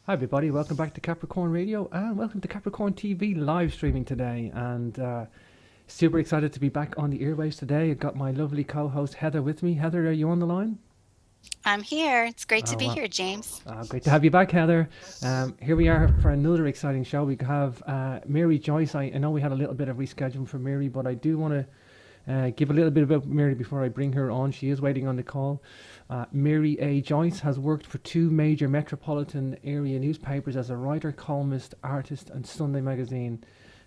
Hi everybody, welcome back to Capricorn Radio and welcome to Capricorn TV live streaming today. And super excited to be back on the airwaves today. I've got my lovely co-host Heather with me. Heather, are you on the line? I'm here. It's great to Oh, be well, here, James. great to have you back, Heather. Here we are for another exciting show. We have Mary Joyce. I know we had a little bit of rescheduling for Mary, but I do want to give a little bit about Mary before I bring her on. She is waiting on the call. Mary A. Joyce has worked for two major metropolitan area newspapers as a writer, columnist, artist, and Sunday magazine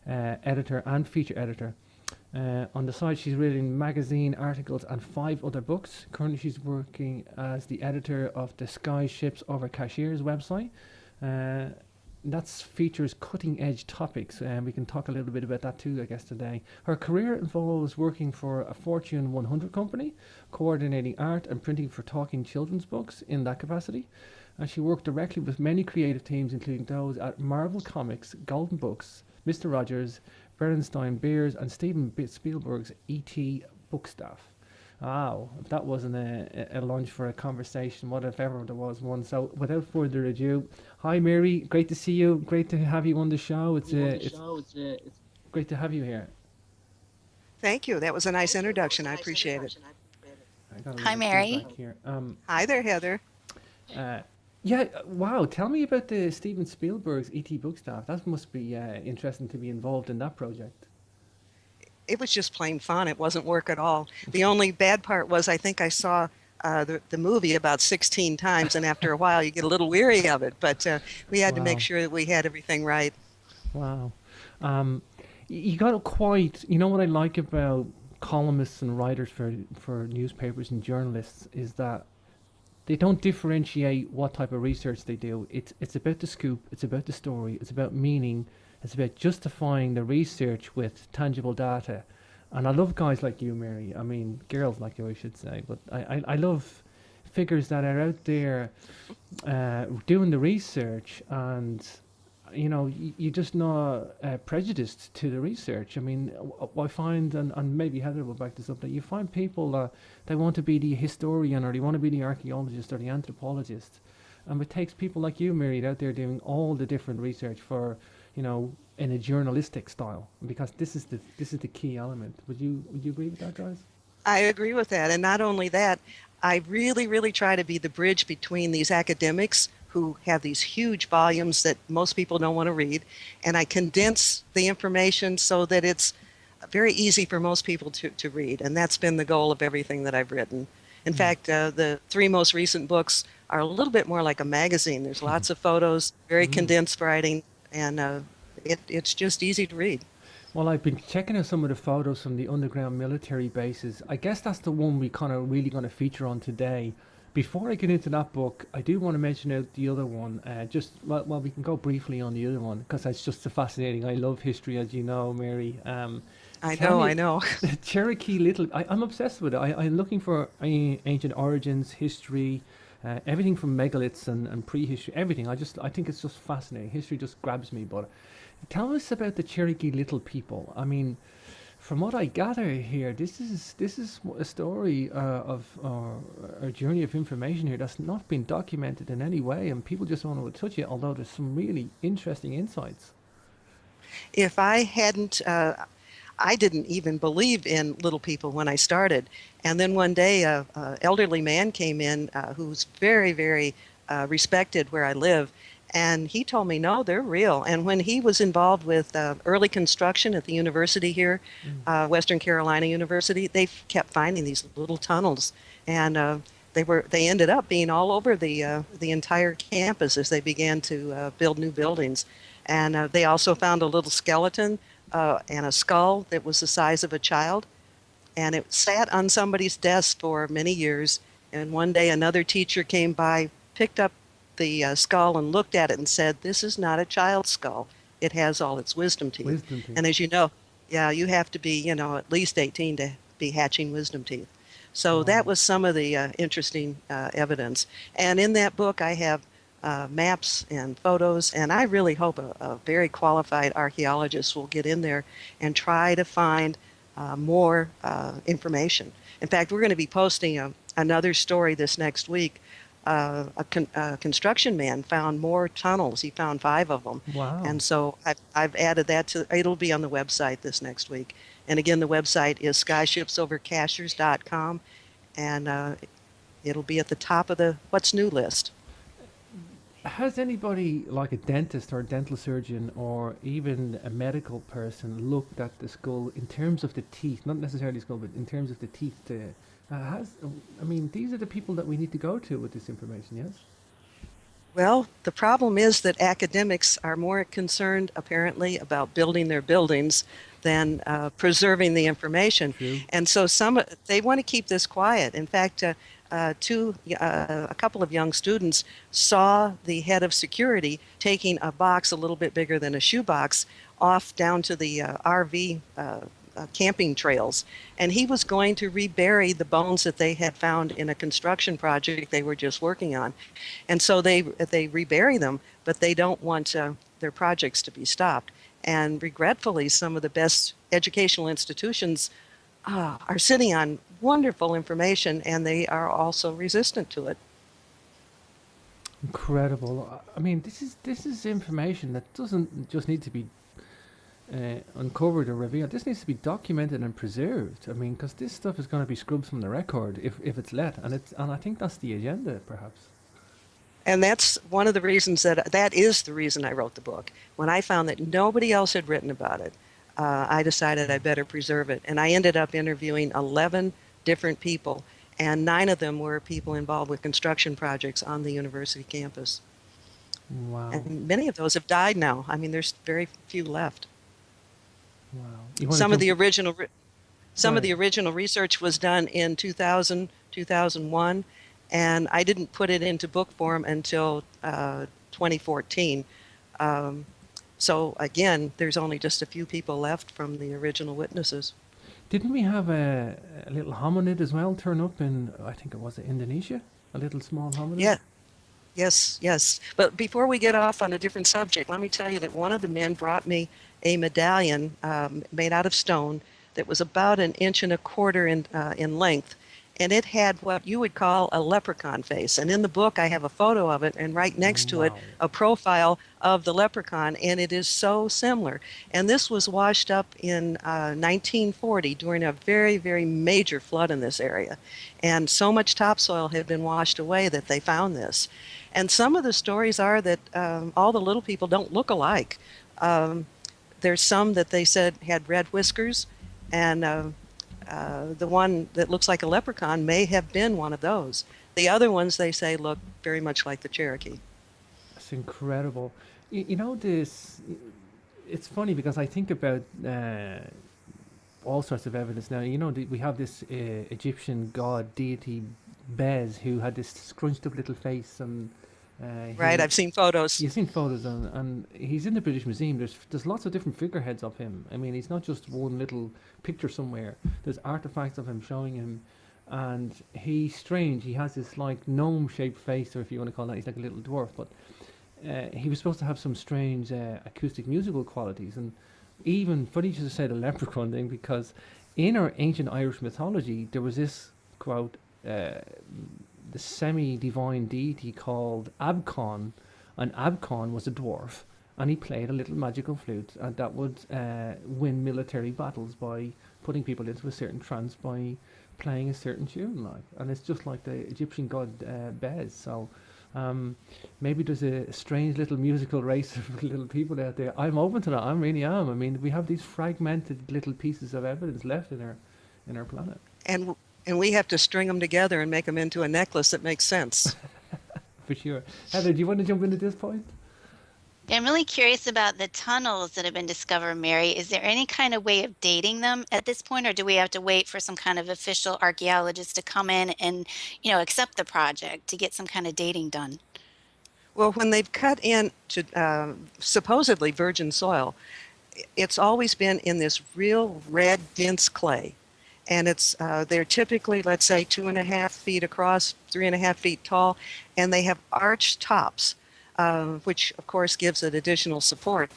editor and feature editor. On the side, she's written magazine articles and 5 other books. Currently, she's working as the editor of the Sky Ships Over Cashiers website. Uh, that features cutting-edge topics, and we can talk a little bit about that too, I guess, today. Her career involves working for a Fortune 100 company, coordinating art and printing for talking children's books in that capacity. And she worked directly with many creative teams, including those at Marvel Comics, Golden Books, Mr. Rogers, Bernstein Beers, and Steven Spielberg's E.T. book staff. Wow, if that wasn't a launch for a conversation, what if ever there was one? So, without further ado, hi Mary, great to see you. Great to have you on the show. It's great to have you here. Thank you. That was a nice introduction. I appreciate it. I got a Hi, little feedback Mary. here. Hi there, Heather. Uh, yeah, wow. Tell me about the Steven Spielberg's E.T. book staff. That must be interesting to be involved in that project. It was just plain fun. It wasn't work at all. The only bad part was I think I saw the movie about 16 times, and after a while you get a little weary of it. But we had to make Wow, sure that we had everything right. wow. Um, you got quite. You know what I like about columnists and writers for newspapers and journalists is that they don't differentiate what type of research they do. It's about the scoop, it's about the story, it's about meaning, it's about justifying the research with tangible data. And I love guys like you, Mary. I mean, girls like you, I should say. But I love figures that are out there doing the research and you just not prejudiced to the research. I mean, I find, and maybe Heather will back this up, that you find people they want to be the historian or they want to be the archaeologist or the anthropologist, and it takes people like you, Mary, out there doing all the different research for, in a journalistic style, because this is the key element. Would you agree with that, guys? I agree with that. And not only that, I really, really try to be the bridge between these academics who have these huge volumes that most people don't want to read, and I condense the information so that it's very easy for most people to read. And that's been the goal of everything that I've written. In Mm. fact, the 3 most recent books are a little bit more like a magazine. There's lots of photos, very Mm. condensed writing, and it's just easy to read. Well, I've been checking out some of the photos from the underground military bases. I guess that's the one we kind of really going to feature on today. Before I get into that book, I do want to mention out the other one. Well, we can go briefly on the other one because it's just so fascinating. I love history, as you know, Mary. I Tell know, me, I know. Cherokee Little. I'm obsessed with it. I'm looking for ancient origins, history, everything from megaliths and prehistory, everything. I think it's just fascinating. History just grabs me. But tell us about the Cherokee Little people. I mean, from what I gather here, this is a story of a journey of information here that's not been documented in any way, and people just don't know to touch it. Although there's some really interesting insights. If I hadn't, I didn't even believe in little people when I started. And then one day, a elderly man came in who's very, very respected where I live. And he told me, no, they're real. And when he was involved with early construction at the university here, Mm. Western Carolina University, they kept finding these little tunnels. And they ended up being all over the entire campus as they began to build new buildings. And they also found a little skeleton and a skull that was the size of a child, and it sat on somebody's desk for many years. And one day another teacher came by, picked up the skull and looked at it and said, "This is not a child's skull. It has all its wisdom teeth." Wisdom teeth. And as you know, yeah, you have to be, at least 18 to be hatching wisdom teeth. So that Wow. was some of the interesting evidence. And in that book, I have maps and photos, and I really hope a very qualified archaeologist will get in there and try to find more information. In fact, we're going to be posting another story this next week a construction man found more tunnels. He found 5 of them. Wow. And so I've added that to, it'll be on the website this next week. And again, the website is skyshipsovercashers.com, and it'll be at the top of the What's New list. Has anybody, like a dentist or a dental surgeon or even a medical person, looked at the skull in terms of the teeth, not necessarily skull, but in terms of the teeth? I mean, these are the people that we need to go to with this information, yes? Well, the problem is that academics are more concerned, apparently, about building their buildings than preserving the information. True. And so they want to keep this quiet. In fact, a couple of young students saw the head of security taking a box a little bit bigger than a shoebox off down to the RV camping trails, and he was going to rebury the bones that they had found in a construction project they were just working on. And so they rebury them, but they don't want their projects to be stopped. And regretfully, some of the best educational institutions are sitting on wonderful information, and they are also resistant to it. Incredible. I mean, this is information that doesn't just need to be uncovered or revealed. This needs to be documented and preserved. I mean, because this stuff is going to be scrubbed from the record if it's let, and I think that's the agenda, perhaps. And that's one of the reasons that is the reason I wrote the book. When I found that nobody else had written about it, I decided I better preserve it. And I ended up interviewing 11 different people, and 9 of them were people involved with construction projects on the university campus. Wow. And many of those have died now. I mean, there's very few left. Wow. Some of the original research was done in 2000, 2001, and I didn't put it into book form until 2014. So again, there's only just a few people left from the original witnesses. Didn't we have a little hominid as well turn up in, I think it was Indonesia? A little small hominid? Yeah. Yes. But before we get off on a different subject, let me tell you that one of the men brought me a medallion made out of stone that was about 1.25 inches in length. And it had what you would call a leprechaun face. And in the book, I have a photo of it, and right next to it, a profile of the leprechaun. And it is so similar. And this was washed up in 1940 during a very, very major flood in this area. And so much topsoil had been washed away that they found this. And some of the stories are that all the little people don't look alike. There's some that they said had red whiskers, and the one that looks like a leprechaun may have been one of those. The other ones, they say, look very much like the Cherokee. That's incredible. You know, it's funny because I think about all sorts of evidence now. You know, we have this Egyptian god deity, Bez, who had this scrunched up little face, and Right, I've seen photos. you've seen photos, and he's in the British Museum. There's lots of different figureheads of him. I mean, he's not just one little picture somewhere. There's artifacts of him showing him, and he's strange. He has this like gnome-shaped face, or if you want to call that, he's like a little dwarf. But he was supposed to have some strange acoustic musical qualities, and even funny to say the leprechaun thing, because in our ancient Irish mythology there was this quote. The semi-divine deity called Abcon, and Abcon was a dwarf, and he played a little magical flute, and that would win military battles by putting people into a certain trance by playing a certain tune, like. And it's just like the Egyptian god Bez. So maybe there's a strange little musical race of little people out there. I'm open to that. I really am. I mean, we have these fragmented little pieces of evidence left in our planet. And we have to string them together and make them into a necklace that makes sense. For sure. Heather, do you want to jump in at this point? Yeah, I'm really curious about the tunnels that have been discovered, Mary. Is there any kind of way of dating them at this point, or do we have to wait for some kind of official archaeologist to come in and, accept the project to get some kind of dating done? Well, when they've cut into supposedly virgin soil, it's always been in this real red, dense clay. And they're typically, let's say, 2.5 feet across, 3.5 feet tall, and they have arched tops, which of course gives it additional support.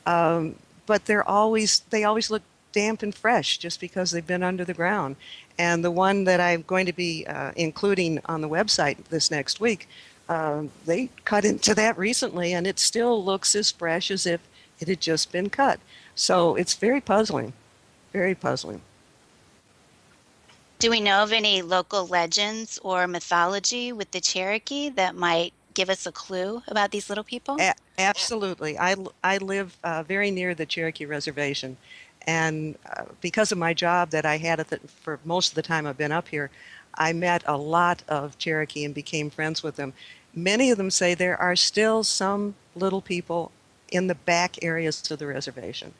But they always look damp and fresh just because they've been under the ground. And the one that I'm going to be including on the website this next week, they cut into that recently, and it still looks as fresh as if it had just been cut. So it's very puzzling, very puzzling. Do we know of any local legends or mythology with the Cherokee that might give us a clue about these little people? Absolutely. I live very near the Cherokee Reservation. And because of my job that I had for most of the time I've been up here, I met a lot of Cherokee and became friends with them. Many of them say there are still some little people in the back areas of the reservation,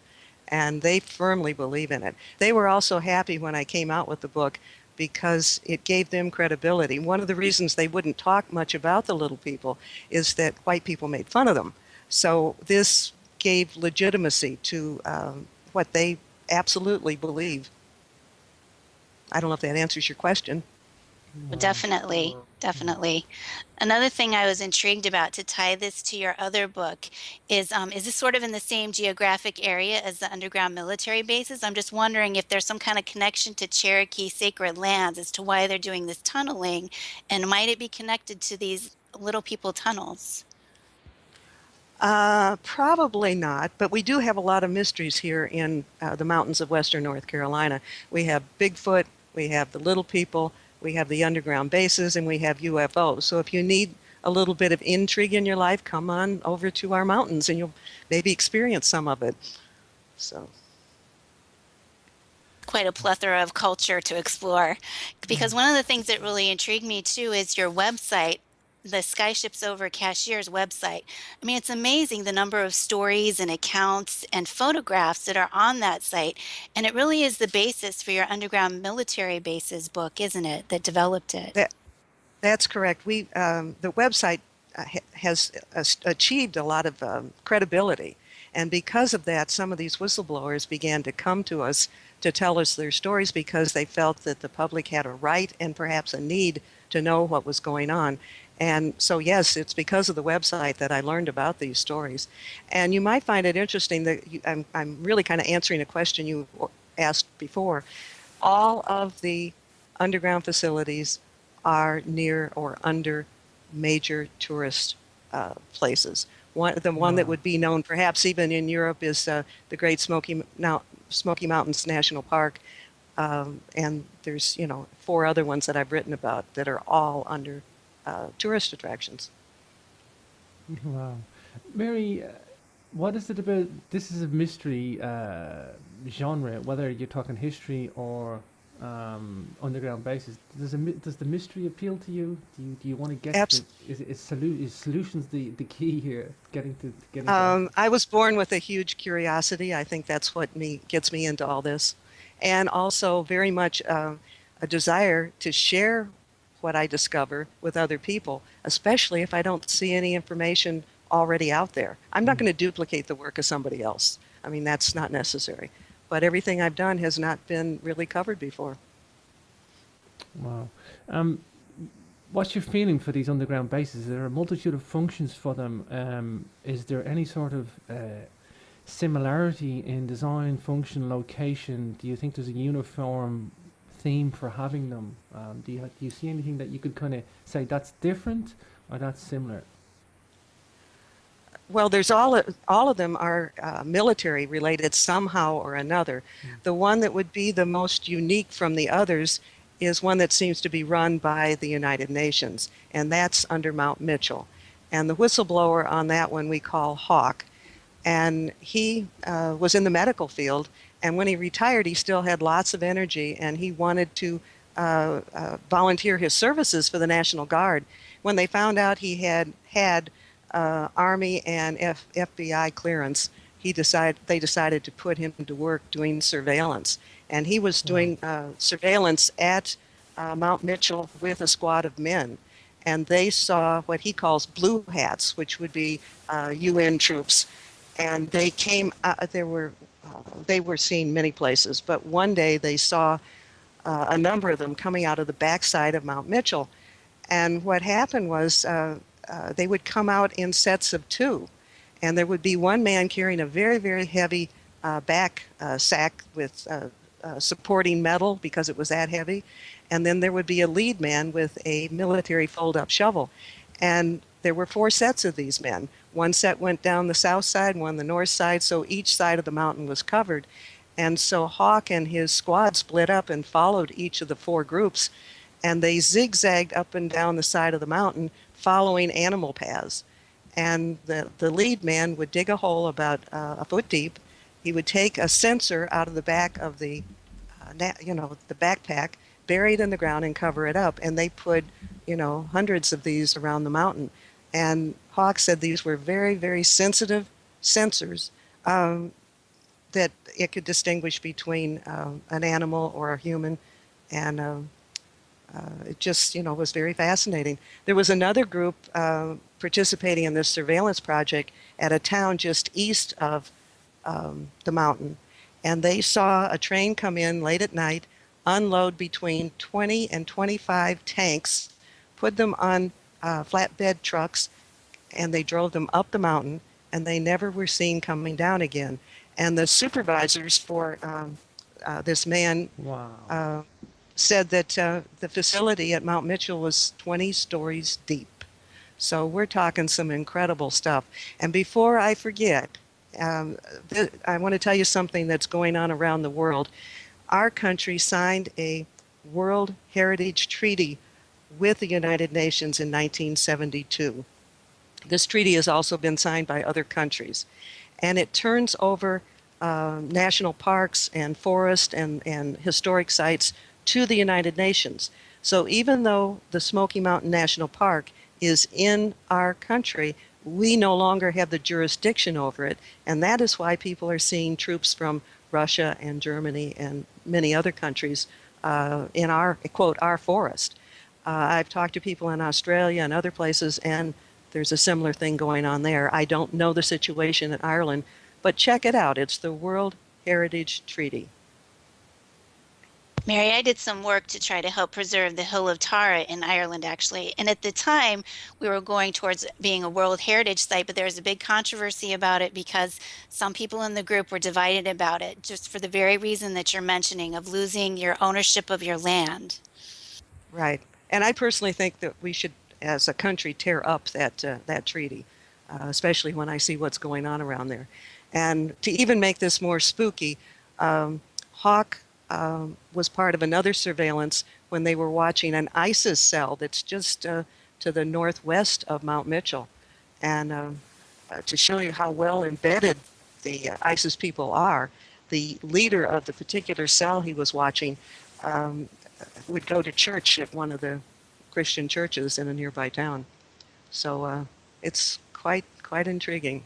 and they firmly believe in it. They were also happy when I came out with the book because it gave them credibility. One of the reasons they wouldn't talk much about the little people is that white people made fun of them. So this gave legitimacy to what they absolutely believe. I don't know if that answers your question. Definitely, definitely. Another thing I was intrigued about to tie this to your other book is this sort of in the same geographic area as the underground military bases? I'm just wondering if there's some kind of connection to Cherokee sacred lands as to why they're doing this tunneling, and might it be connected to these little people tunnels? Probably not, but we do have a lot of mysteries here in the mountains of western North Carolina. We have Bigfoot, we have the little people, we have the underground bases, and we have UFOs. So if you need a little bit of intrigue in your life, come on over to our mountains and you'll maybe experience some of it. So Quite a plethora of culture to explore. Because one of the things that really intrigued me too is your website, the Skyships Over Cashier's website. I mean, it's amazing the number of stories and accounts and photographs that are on that site. And it really is the basis for your underground military bases book, isn't it, that developed it? that's correct. The website has achieved a lot of credibility. And because of that, some of these whistleblowers began to come to us to tell us their stories because they felt that the public had a right and perhaps a need to know what was going on. And so, yes, it's because of the website that I learned about these stories. And you might find it interesting that I'm really kind of answering a question you asked before. All of the underground facilities are near or under major tourist places. The one that would be known perhaps even in Europe is the Great Smoky Mountains National Park. And there's, 4 other ones that I've written about that are all under tourist attractions. Wow. Mary, what is it about, this is a mystery genre, whether you're talking history or underground bases. Does the mystery appeal to you? Do you want to get to, is solutions the key here, getting to I was born with a huge curiosity. I think that's what gets me into all this. And also very much a desire to share what I discover with other people, especially if I don't see any information already out there. I'm not going to duplicate the work of somebody else. I mean, that's not necessary. But everything I've done has not been really covered before. Wow. What's your feeling for these underground bases? There are a multitude of functions for them. Is there any sort of similarity in design, function, location? Do you think there's a uniform theme for having them? Do you see anything that you could kind of say that's different or that's similar? Well, there's all of them are military related somehow or another. The one that would be the most unique from the others is one that seems to be run by the United Nations, and that's under Mount Mitchell. And the whistleblower on that one we call Hawk, and he was in the medical field, and when he retired he still had lots of energy, and he wanted to volunteer his services for the National Guard. When they found out he had Army and FBI clearance, they decided to put him to work doing surveillance. And he was doing surveillance at Mount Mitchell with a squad of men. And they saw what he calls blue hats, which would be UN troops. And they came, they were seen many places, but one day they saw a number of them coming out of the backside of Mount Mitchell. And what happened was they would come out in sets of 2. And there would be one man carrying a very, very heavy back sack with supporting metal because it was that heavy. And then there would be a lead man with a military fold-up shovel. And there were 4 sets of these men. One set went down the south side, one the north side, so each side of the mountain was covered. And so Hawk and his squad split up and followed each of the 4 groups, and they zigzagged up and down the side of the mountain following animal paths. And the lead man would dig a hole about a foot deep. He would take a sensor out of the back of the the backpack, bury it in the ground and cover it up. And they put, hundreds of these around the mountain. And Hawk said these were very, very sensitive sensors, that it could distinguish between an animal or a human. And it just, was very fascinating. There was another group participating in this surveillance project at a town just east of the mountain. And they saw a train come in late at night, unload between 20 and 25 tanks, put them on flatbed trucks, and they drove them up the mountain, and they never were seen coming down again. And the supervisors for this man Wow. said that the facility at Mount Mitchell was 20 stories deep. So we're talking some incredible stuff. And before I forget, I want to tell you something that's going on around the world. Our country signed a World Heritage Treaty with the United Nations in 1972. This treaty has also been signed by other countries. And it turns over national parks and forests and historic sites to the United Nations. So even though the Smoky Mountain National Park is in our country, we no longer have the jurisdiction over it. And that is why people are seeing troops from Russia and Germany and many other countries in our, quote, our forest. I've talked to people in Australia and other places, and there's a similar thing going on there. I don't know the situation in Ireland, but check it out. It's the World Heritage Treaty. Mary, I did some work to try to help preserve the Hill of Tara in Ireland, actually. And at the time, we were going towards being a World Heritage Site, but there was a big controversy about it because some people in the group were divided about it, just for the very reason that you're mentioning of losing your ownership of your land. Right. And I personally think that we should, as a country, tear up that treaty, especially when I see what's going on around there. And to even make this more spooky, Hawk was part of another surveillance when they were watching an ISIS cell that's just to the northwest of Mount Mitchell. And to show you how well embedded the ISIS people are, the leader of the particular cell he was watching would go to church at one of the Christian churches in a nearby town. So it's quite intriguing.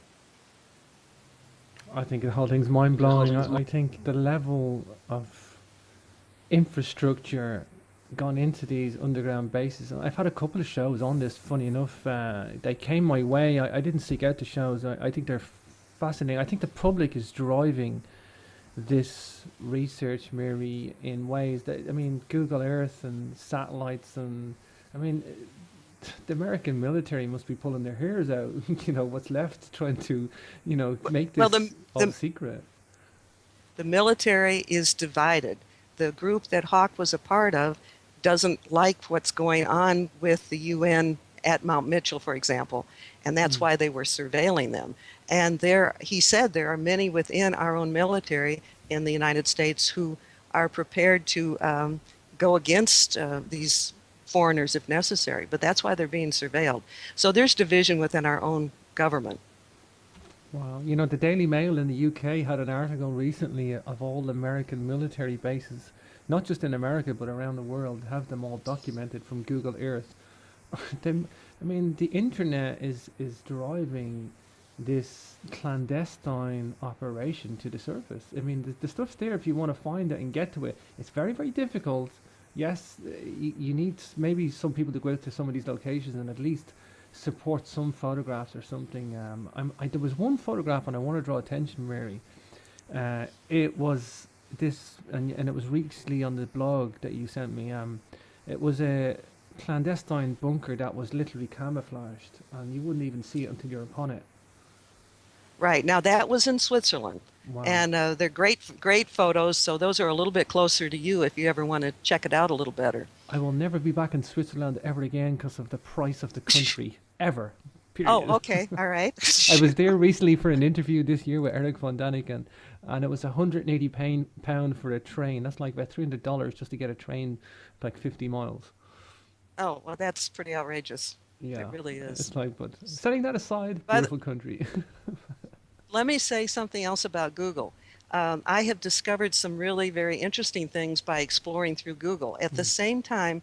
I think the whole thing's mind blowing. I think the level of infrastructure gone into these underground bases. I've had a couple of shows on this, funny enough. They came my way. I didn't seek out the shows. I think they're fascinating. I think the public is driving this research, Mary, in ways that, I mean, Google Earth and satellites, and I mean, the American military must be pulling their hairs out, what's left, trying to, make this all secret. The military is divided. The group that Hawk was a part of doesn't like what's going on with the UN at Mount Mitchell, for example, and that's why they were surveilling them. And he said there are many within our own military in the United States who are prepared to go against these foreigners if necessary, but that's why they're being surveilled. So there's division within our own government. Wow. The Daily Mail in the UK had an article recently of all American military bases, not just in America, but around the world, have them all documented from Google Earth. The internet is driving this clandestine operation to the surface. The stuff's there if you want to find it and get to it. It's very, very difficult. Yes, you need maybe some people to go out to some of these locations and at least support some photographs or something. There was one photograph, and I want to draw attention, Mary. It was this, and it was recently on the blog that you sent me. It was a clandestine bunker that was literally camouflaged, and you wouldn't even see it until you're upon it. Right. Now that was in Switzerland. Wow. And they're great photos. So those are a little bit closer to you if you ever want to check it out a little better. I will never be back in Switzerland ever again because of the price of the country. Ever. Oh, Period. okay. All right. I was there recently for an interview this year with Eric von Daniken, and it was £180 for a train. That's like about $300 just to get a train like 50 miles. Oh, well, that's pretty outrageous. Yeah. It really is. It's like, but setting that aside, But beautiful country. let me say something else about Google. I have discovered some really very interesting things by exploring through Google. At the same time,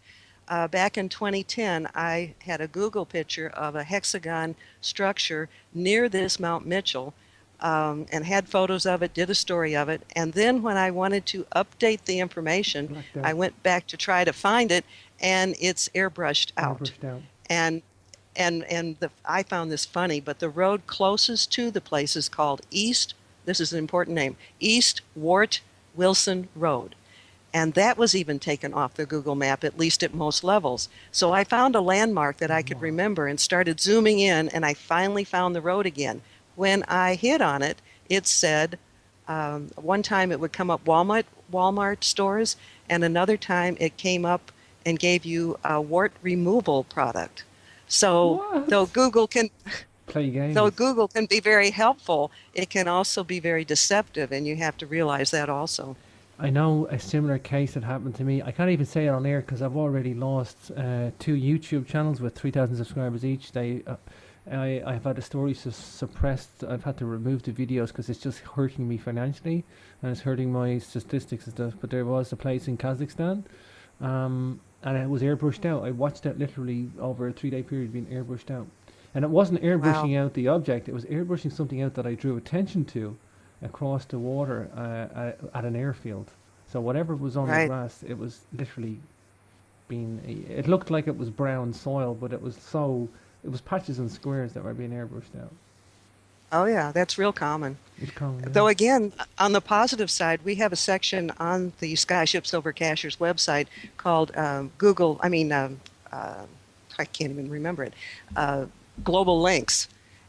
back in 2010, I had a Google picture of a hexagon structure near this Mount Mitchell, and had photos of it, did a story of it. And then when I wanted to update the information, Blacked out. I went back to try to find it, and it's airbrushed out. Airbrushed out. And I found this funny, but the road closest to the place is called East, this is an important name, East Wart Wilson Road. And that was even taken off the Google map, at least at most levels. So I found a landmark that I could remember and started zooming in, and I finally found the road again. When I hit on it, it said, one time it would come up Walmart stores, and another time it came up and gave you a wart removal product. So What? though Google can Play games. though Google can be very helpful, it can also be very deceptive, and you have to realize that also. I know a similar case that happened to me. I can't even say it on air because I've already lost 2 YouTube channels with 3,000 subscribers each. I've had the stories suppressed. I've had to remove the videos because it's just hurting me financially and it's hurting my statistics and stuff. But there was a place in Kazakhstan, and it was airbrushed out. I watched it literally over a 3-day period being airbrushed out. And it wasn't airbrushing out the object, it was airbrushing something out that I drew attention to across the water at an airfield. So whatever was on the Right. grass, it was literally it looked like it was brown soil, but it was patches and squares that were being airbrushed out. Oh yeah, that's real common. It's common, yeah. Though again, on the positive side, we have a section on the Skyships Over Cashers website called I can't even remember it, Global Links.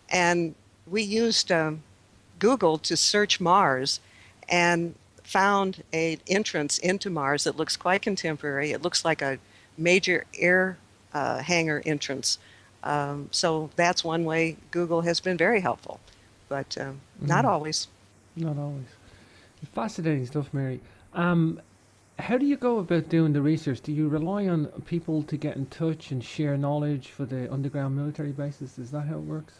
And we used Google to search Mars and found an entrance into Mars that looks quite contemporary. It looks like a major air hangar entrance. So that's one way Google has been very helpful, but not always. Not always. Fascinating stuff, Mary. How do you go about doing the research? Do you rely on people to get in touch and share knowledge for the underground military bases? Is that how it works?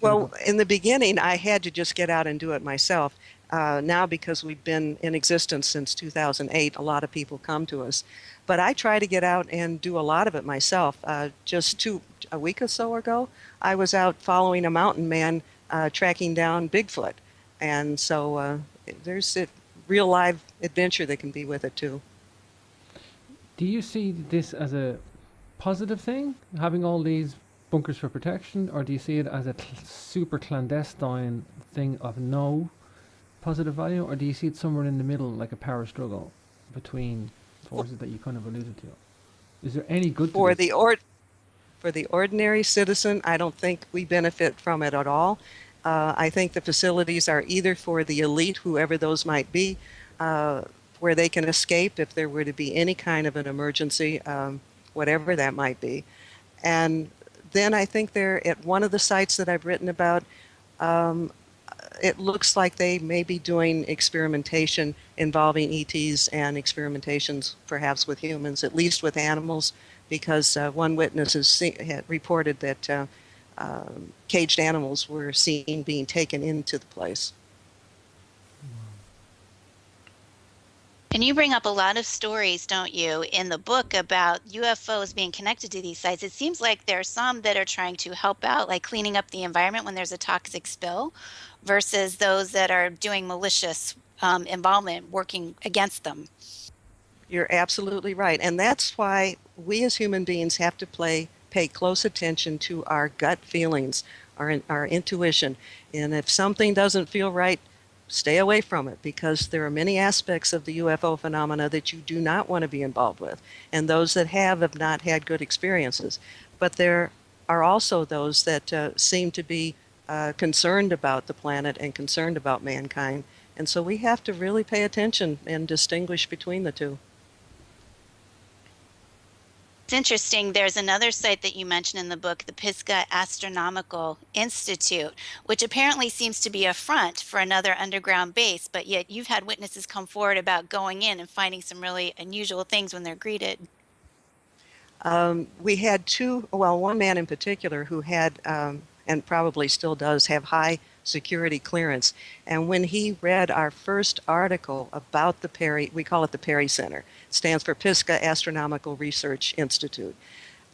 Well, in the beginning, I had to just get out and do it myself. Now, because we've been in existence since 2008, a lot of people come to us. But I try to get out and do a lot of it myself. Just a week or so ago, I was out following a mountain man tracking down Bigfoot. And so there's a real live adventure that can be with it, too. Do you see this as a positive thing, having all these bunkers for protection, or do you see it as a super clandestine thing of no positive value, or do you see it somewhere in the middle, like a power struggle between forces that you kind of alluded to? Is there any good to this? For the ordinary citizen, I don't think we benefit from it at all. I think the facilities are either for the elite, whoever those might be, where they can escape if there were to be any kind of an emergency, whatever that might be. And then I think they're at one of the sites that I've written about, it looks like they may be doing experimentation involving ETs and experimentations perhaps with humans, at least with animals, because one witness had reported that caged animals were seen being taken into the place. And you bring up a lot of stories, don't you, in the book about UFOs being connected to these sites. It seems like there are some that are trying to help out, like cleaning up the environment when there's a toxic spill, versus those that are doing malicious involvement, working against them. You're absolutely right. And that's why we as human beings have to pay close attention to our gut feelings, our intuition. And if something doesn't feel right, stay away from it, because there are many aspects of the UFO phenomena that you do not want to be involved with. And those that have not had good experiences. But there are also those that seem to be concerned about the planet and concerned about mankind. And so we have to really pay attention and distinguish between the two. It's interesting. There's another site that you mentioned in the book, the Pisgah Astronomical Institute, which apparently seems to be a front for another underground base, but yet you've had witnesses come forward about going in and finding some really unusual things when they're greeted. We had one man in particular who had, and probably still does, have high security clearance. And when he read our first article about the Perry, we call it the Perry Center, it stands for Pisgah Astronomical Research Institute.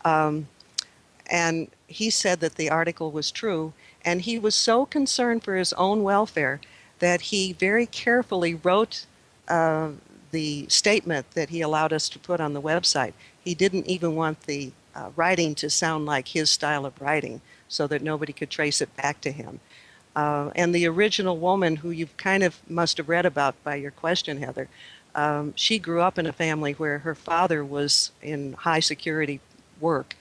And he said that the article was true, and he was so concerned for his own welfare that he very carefully wrote the statement that he allowed us to put on the website. He didn't even want the writing to sound like his style of writing so that nobody could trace it back to him. And the original woman, who you kind of must have read about by your question, Heather, she grew up in a family where her father was in high security work,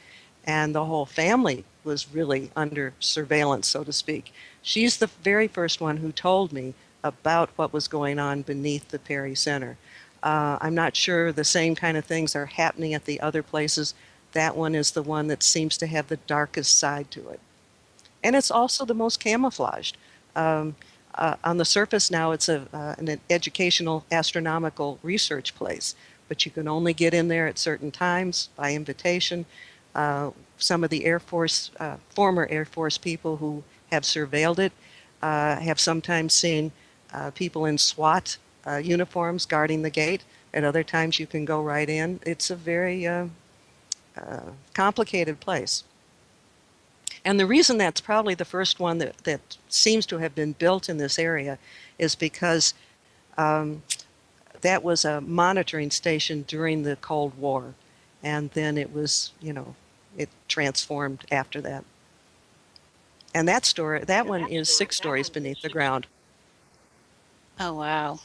and the whole family was really under surveillance, so to speak. She's the very first one who told me about what was going on beneath the Perry Center. I'm not sure the same kind of things are happening at the other places. That one is the one that seems to have the darkest side to it. And it's also the most camouflaged. On the surface now, it's an educational astronomical research place, but you can only get in there at certain times by invitation. Some of the Air Force, former Air Force people who have surveilled it have sometimes seen people in SWAT uniforms guarding the gate. At other times you can go right in. It's a very complicated place. And the reason that's probably the first one that seems to have been built in this area is because that was a monitoring station during the Cold War. And then it was, it transformed after that. And that one is 6 stories beneath the ground. Oh, wow.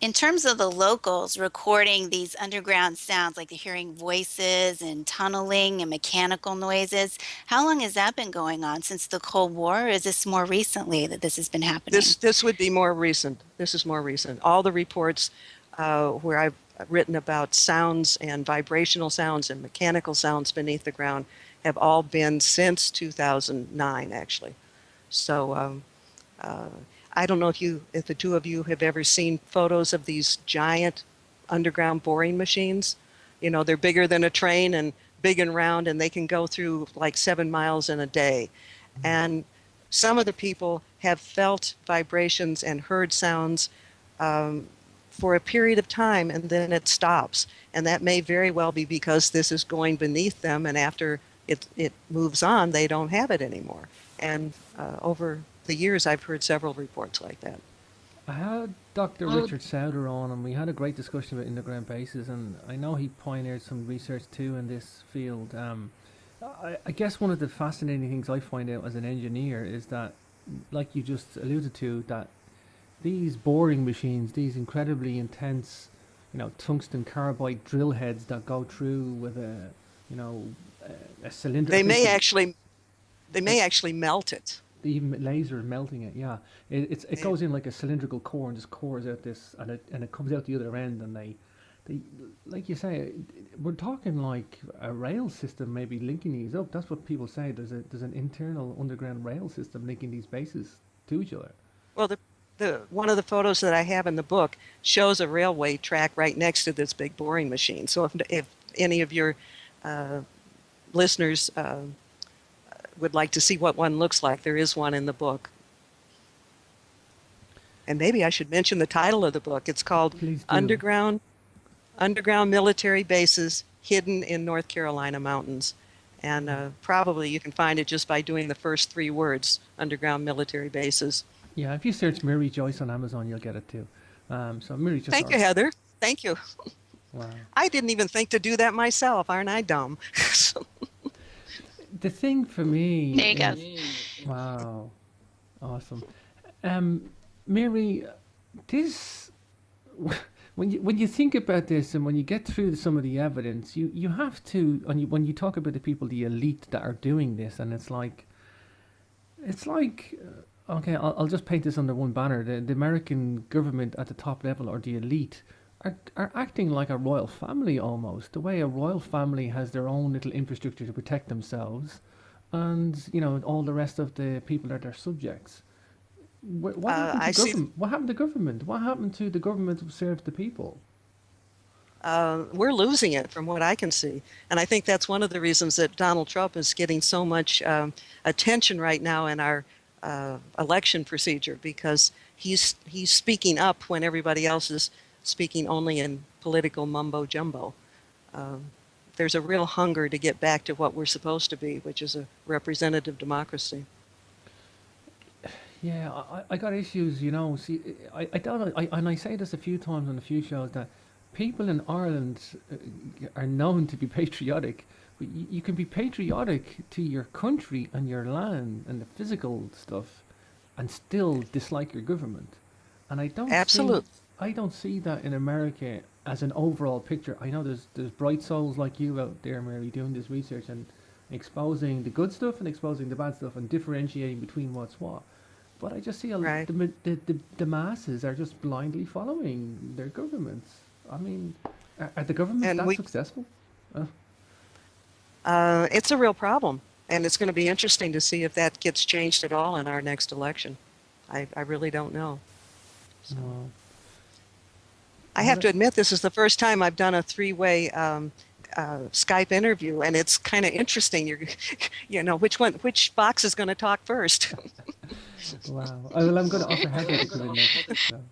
In terms of the locals recording these underground sounds, like they're hearing voices and tunneling and mechanical noises, how long has that been going on? Since the Cold War? Or is this more recently that this has been happening? This would be more recent. This is more recent. All the reports where I've written about sounds and vibrational sounds and mechanical sounds beneath the ground have all been since 2009, actually. So I don't know if the two of you have ever seen photos of these giant underground boring machines. They're bigger than a train and big and round, and they can go through like 7 miles in a day. And some of the people have felt vibrations and heard sounds for a period of time, and then it stops. And that may very well be because this is going beneath them, and after it moves on, they don't have it anymore. And over the years, I've heard several reports like that. I had Dr. Richard Souder on, and we had a great discussion about underground bases, and I know he pioneered some research too in this field. I guess one of the fascinating things I find out as an engineer is that, like you just alluded to, that these boring machines, these incredibly intense, tungsten carbide drill heads that go through with a cylinder. They may actually melt it. Even laser melting it, yeah. It goes in like a cylindrical core and just cores out this, and it comes out the other end, and they like you say, we're talking like a rail system maybe linking these up. That's what people say. There's an internal underground rail system linking these bases to each other. Well, the one of the photos that I have in the book shows a railway track right next to this big boring machine. So if any of your listeners would like to see what one looks like, there is one in the book. And maybe I should mention the title of the book. It's called Underground Military Bases Hidden in North Carolina Mountains. And probably you can find it just by doing the first 3 words, Underground Military Bases. Yeah, if you search Mary Joyce on Amazon, you'll get it too. So Mary Joyce. Thank you, Heather. Thank you. Wow. I didn't even think to do that myself. Aren't I dumb? The thing for me. There you go. Wow. Awesome. Mary, this, when you think about this and when you get through some of the evidence, you have to, when you talk about the people, the elite that are doing this, and it's like, It's like, okay, I'll just paint this under one banner. The American government at the top level, or the elite, are acting like a royal family almost. The way a royal family has their own little infrastructure to protect themselves, and all the rest of the people are their subjects. What happened to I see. government? What happened to government? What happened to the government who serves the people? We're losing it from what I can see. And I think that's one of the reasons that Donald Trump is getting so much attention right now in our election procedure, because he's speaking up when everybody else is speaking only in political mumbo jumbo. Um, there's a real hunger to get back to what we're supposed to be, which is a representative democracy. Yeah, I got issues, See, I don't, and I say this a few times on a few shows that people in Ireland are known to be patriotic, but you can be patriotic to your country and your land and the physical stuff, and still dislike your government. And Absolutely. I don't see that in America as an overall picture. I know there's bright souls like you out there, Mary, doing this research and exposing the good stuff and exposing the bad stuff and differentiating between what's what. But I just see Right. the masses are just blindly following their governments. I mean, are the governments And that we successful? Uh, It's a real problem, and it's going to be interesting to see if that gets changed at all in our next election. I really don't know. So no. I have What? to admit, this is the first time I've done a three-way Skype interview, and it's kind of interesting. Which box is going to talk first? Wow. Well, I'm going to offer Heather to come in next. So.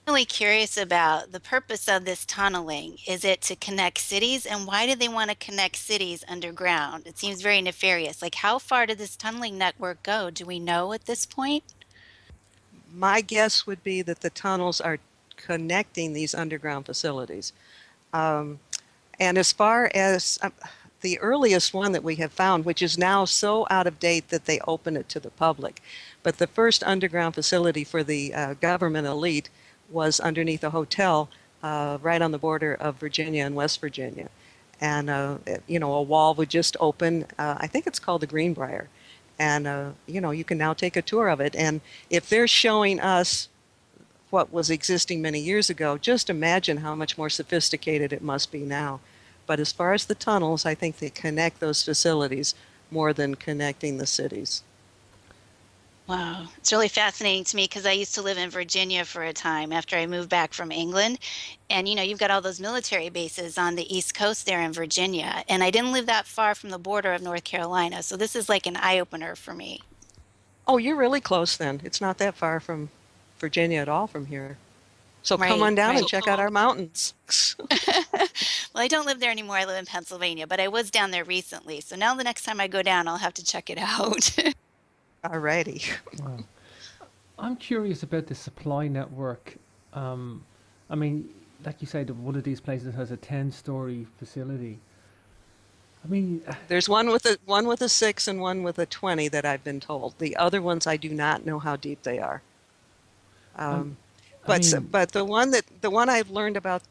Really curious about the purpose of this tunneling. Is it to connect cities? And why do they want to connect cities underground? It seems very nefarious. Like, how far did this tunneling network go? Do we know at this point? My guess would be that the tunnels are connecting these underground facilities. Um, And as far as the earliest one that we have found, which is now so out of date that they open it to the public, but the first underground facility for the government elite was underneath a hotel right on the border of Virginia and West Virginia. And, a wall would just open. I think it's called the Greenbrier. And, you can now take a tour of it. And if they're showing us what was existing many years ago, just imagine how much more sophisticated it must be now. But as far as the tunnels, I think they connect those facilities more than connecting the cities. Wow, it's really fascinating to me because I used to live in Virginia for a time after I moved back from England. And you've got all those military bases on the East Coast there in Virginia. And I didn't live that far from the border of North Carolina. So this is like an eye opener for me. Oh, you're really close then. It's not that far from Virginia at all from here. So come Right, on down and right. check out our mountains. Well, I don't live there anymore. I live in Pennsylvania, but I was down there recently. So now the next time I go down, I'll have to check it out. Alrighty. Wow. I'm curious about the supply network. I mean, like you said, one of these places has a 10-story facility. I mean, There's one with a 6 and one with a 20 that I've been told. The other ones I do not know how deep they are. um, Um, I but mean, the one I've learned about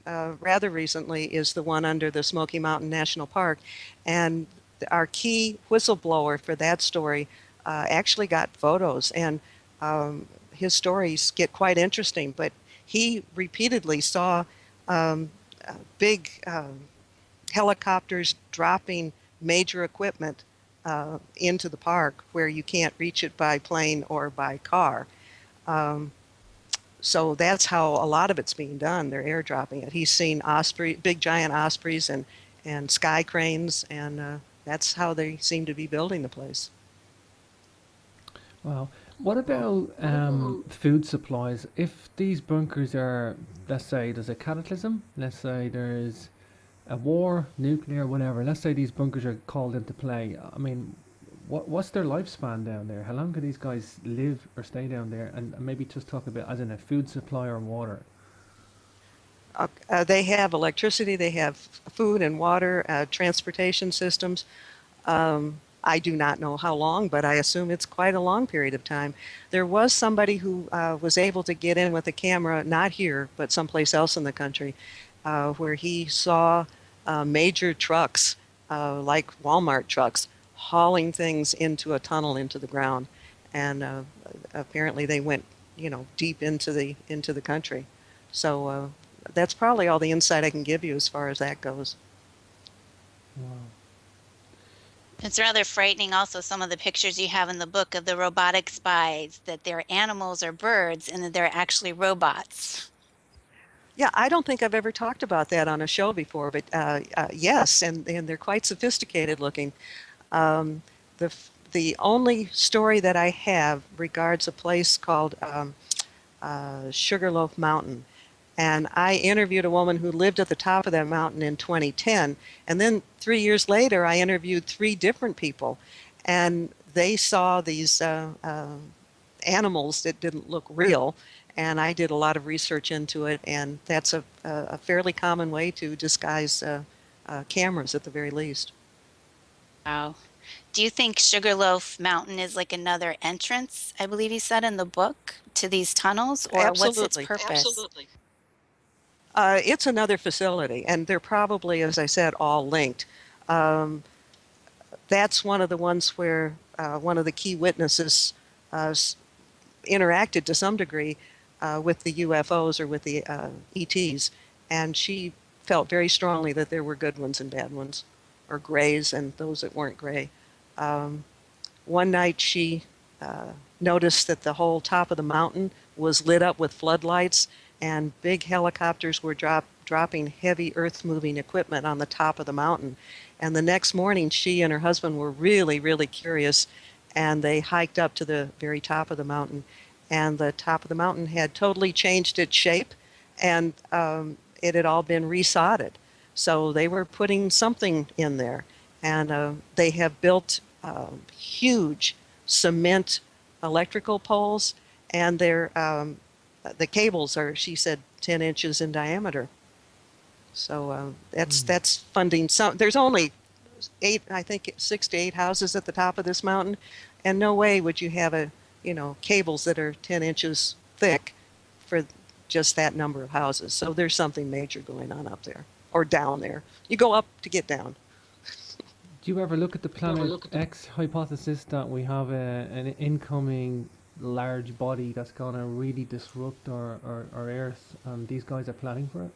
rather recently is the one under the Smoky Mountain National Park, and our key whistleblower for that story actually got photos, and his stories get quite interesting. But he repeatedly saw big helicopters dropping major equipment into the park where you can't reach it by plane or by car. Um, so that's how a lot of it's being done. They're airdropping it. He's seen big giant ospreys and sky cranes, and that's how they seem to be building the place. wow. What about food supplies? If these bunkers are, let's say there's a cataclysm, let's say there's a war, nuclear, whatever. Let's say these bunkers are called into play. I mean, what's their lifespan down there? How long can these guys live or stay down there? And maybe just talk about as in a food supply or water. They have electricity, they have food and water, transportation systems. I do not know how long, but I assume it's quite a long period of time. There was somebody who was able to get in with a camera, not here, but someplace else in the country, where he saw major trucks, like Walmart trucks, hauling things into a tunnel into the ground, and apparently they went, deep into the country. So that's probably all the insight I can give you as far as that goes. Wow. It's rather frightening also, some of the pictures you have in the book of the robotic spies, that they're animals or birds and that they're actually robots. Yeah, I don't think I've ever talked about that on a show before, but yes, and they're quite sophisticated looking. Um, the only story that I have regards a place called Sugarloaf Mountain. And I interviewed a woman who lived at the top of that mountain in 2010. And then 3 years later, I interviewed three different people. And they saw these animals that didn't look real. And I did a lot of research into it. And that's a fairly common way to disguise cameras at the very least. Wow. Do you think Sugarloaf Mountain is like another entrance, I believe you said in the book, to these tunnels, or what's its Absolutely. purpose? Absolutely. It's another facility, and they're probably, as I said, all linked. Um, that's one of the ones where one of the key witnesses interacted to some degree with the UFOs or with the ETs, and she felt very strongly that there were good ones and bad ones, or grays and those that weren't gray. Um, One night she noticed that the whole top of the mountain was lit up with floodlights, and big helicopters were dropping heavy earth-moving equipment on the top of the mountain. And the next morning, she and her husband were really, really curious, and they hiked up to the very top of the mountain. And the top of the mountain had totally changed its shape, and it had all been resodded. So they were putting something in there. And they have built huge cement electrical poles, and the cables are, she said, 10 inches in diameter. So that's funding some. There's only I think 6 to 8 houses at the top of this mountain, and no way would you have cables that are 10 inches thick for just that number of houses. So there's something major going on up there or down there. You go up to get down. Do you ever look at the Planet X hypothesis that we have an incoming large body that's going to really disrupt our Earth, and these guys are planning for it?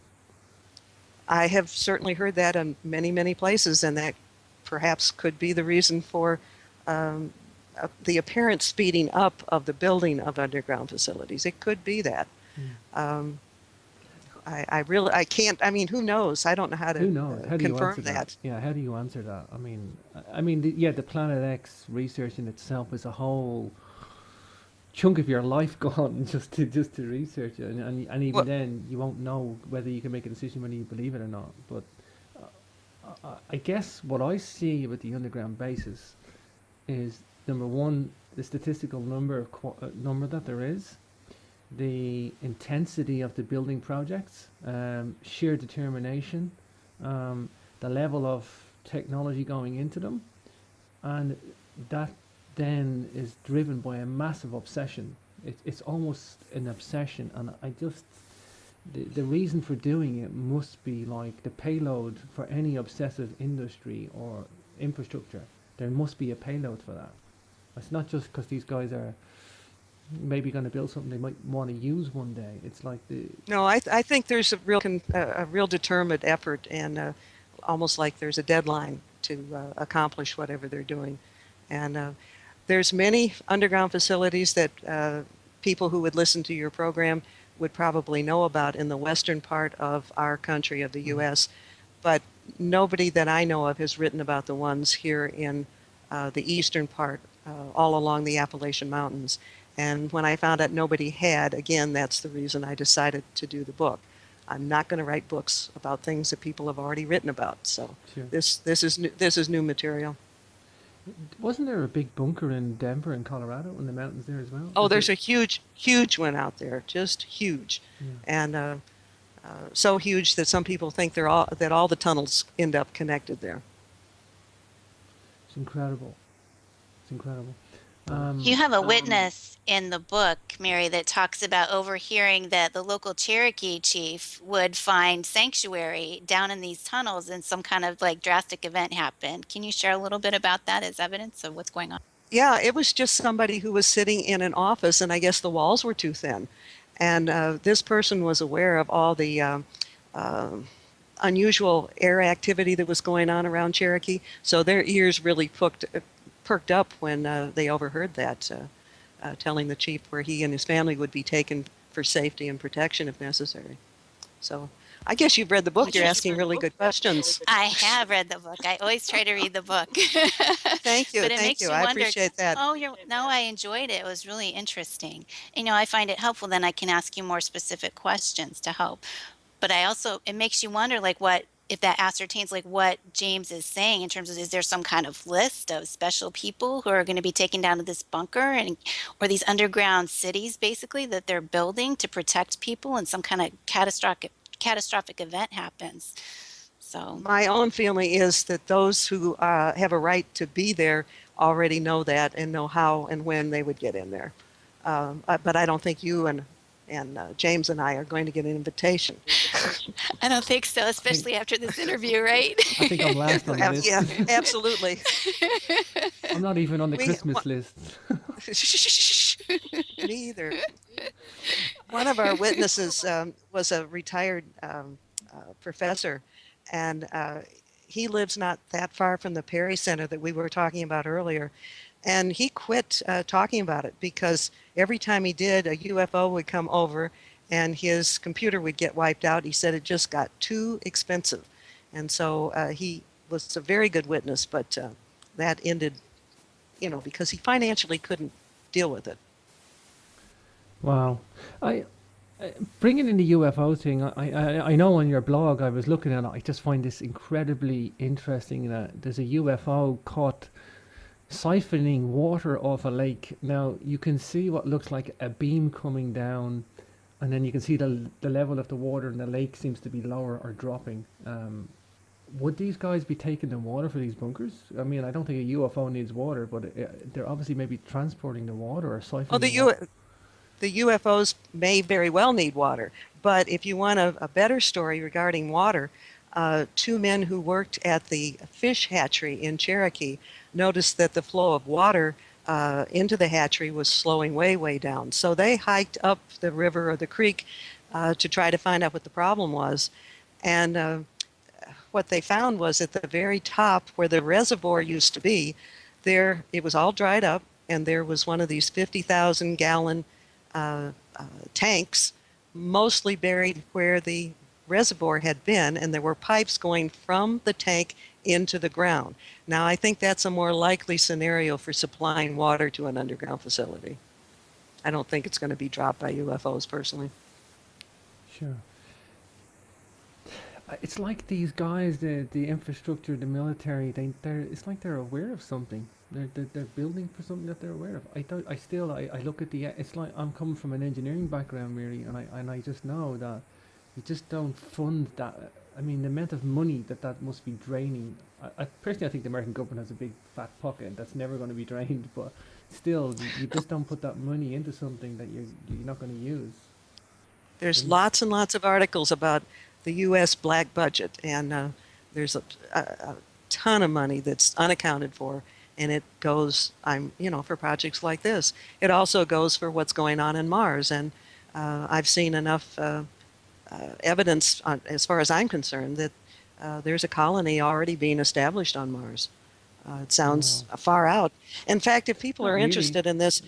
I have certainly heard that in many, many places, and that perhaps could be the reason for the apparent speeding up of the building of underground facilities. It could be that. Um, I can't, I mean, who knows? I don't know how to Who knows? How do you confirm answer that. Yeah, how do you answer that? The Planet X research in itself is a whole chunk of your life gone just to research it, and even Well, then you won't know whether you can make a decision whether you believe it or not. But I guess what I see with the underground bases is, number one, the statistical number that there is, the intensity of the building projects, sheer determination, the level of technology going into them, and that then is driven by a massive obsession. It's almost an obsession, and the reason for doing it must be like the payload for any obsessive industry or infrastructure. There must be a payload for that. It's not just because these guys are maybe going to build something they might want to use one day. It's like no, I think there's a real determined effort, and almost like there's a deadline to accomplish whatever they're doing. And there's many underground facilities that people who would listen to your program would probably know about in the western part of our country, of the U.S., but nobody that I know of has written about the ones here in the eastern part, all along the Appalachian Mountains. And when I found out nobody had, again, that's the reason I decided to do the book. I'm not going to write books about things that people have already written about. So Sure. this is new material. Wasn't there a big bunker in Denver and Colorado in the mountains there as well? Oh, there's a huge one out there, just huge. Yeah. And so huge that some people think that all the tunnels end up connected there. It's incredible. It's incredible. You have a witness in the book, Mary, that talks about overhearing that the local Cherokee chief would find sanctuary down in these tunnels and some kind of like drastic event happened. Can you share a little bit about that as evidence of what's going on? Yeah, it was just somebody who was sitting in an office, and I guess the walls were too thin. And this person was aware of all the uh, unusual air activity that was going on around Cherokee, so their ears really perked up when they overheard that, telling the chief where he and his family would be taken for safety and protection if necessary. So I guess you've read the book. You're asking really good questions. I have read the book. I always try to read the book. Thank you. But it Thank makes you. you I wonder, appreciate that. oh, no, I enjoyed it. It was really interesting. I find it helpful. Then I can ask you more specific questions to help. But it makes you wonder, like, if that ascertains, like, what James is saying in terms of, is there some kind of list of special people who are going to be taken down to this bunker or these underground cities, basically, that they're building to protect people and some kind of catastrophic event happens. So My own feeling is that those who have a right to be there already know that and know how and when they would get in there. But I don't think you and James and I are going to get an invitation. I don't think so, especially after this interview, right? I think I'm last on the list. Yeah, absolutely. I'm not even on the We- Christmas list. Me either. One of our witnesses was a retired professor, and he lives not that far from the Perry Center that we were talking about earlier. And he quit talking about it because every time he did, a UFO would come over and his computer would get wiped out. He said it just got too expensive. And so he was a very good witness, but that ended, because he financially couldn't deal with it. Wow. Bringing in the UFO thing, I know on your blog, I was looking at it, I just find this incredibly interesting that there's a UFO caught siphoning water off a lake. Now, you can see what looks like a beam coming down, and then you can see the level of the water in the lake seems to be lower or dropping. Would these guys be taking the water for these bunkers? I mean, I don't think a UFO needs water, but they're obviously maybe transporting the water or siphoning Well, the UFOs may very well need water, but if you want a better story regarding water, two men who worked at the fish hatchery in Cherokee noticed that the flow of water into the hatchery was slowing way, way down. So they hiked up the river or the creek to try to find out what the problem was. And what they found was at the very top where the reservoir used to be, it was all dried up, and there was one of these 50,000 gallon tanks, mostly buried where the reservoir had been, and there were pipes going from the tank into the ground. Now, I think that's a more likely scenario for supplying water to an underground facility. I don't think it's going to be dropped by UFOs, personally. Sure. It's like these guys, the infrastructure, the military. It's like they're aware of something. They're building for something that they're aware of. I look at it's like I'm coming from an engineering background, Mary, and I just know that you just don't fund that. I mean, the amount of money that must be draining. I personally, I think the American government has a big fat pocket that's never going to be drained. But still, you just don't put that money into something that you're not going to use. There's lots and lots of articles about the U.S. black budget, and there's a ton of money that's unaccounted for, and it goes, for projects like this. It also goes for what's going on in Mars, and I've seen enough evidence, as far as I'm concerned, that there's a colony already being established on Mars. It sounds far out. In fact, if people Not are really. interested in this,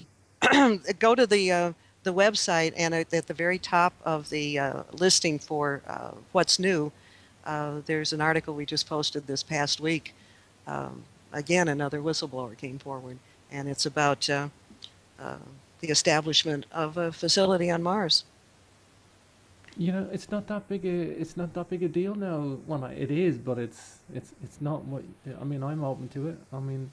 go to the website, and at the very top of the listing for what's new, there's an article we just posted this past week. Again, another whistleblower came forward, and it's about the establishment of a facility on Mars. It's not that big a deal now. Well, it is, but it's not what. I mean, I'm open to it. I mean,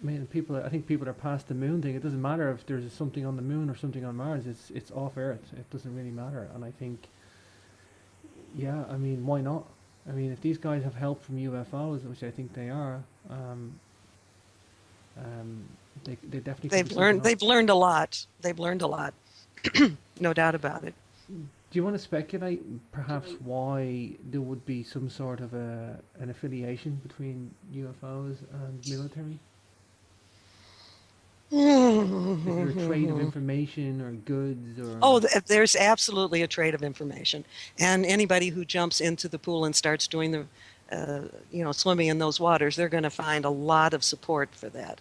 I think people are past the moon thing. It doesn't matter if there's something on the moon or something on Mars. It's off Earth. It doesn't really matter. And I think, yeah, I mean, why not? I mean, if these guys have help from UFOs, which I think they are, They definitely could They've be something learned. else. They've learned a lot. They've learned a lot. No doubt about it. Do you want to speculate perhaps why there would be some sort of an affiliation between UFOs and military? Is there a trade of information or goods or? Oh, there's absolutely a trade of information, and anybody who jumps into the pool and starts doing the, swimming in those waters, they're going to find a lot of support for that.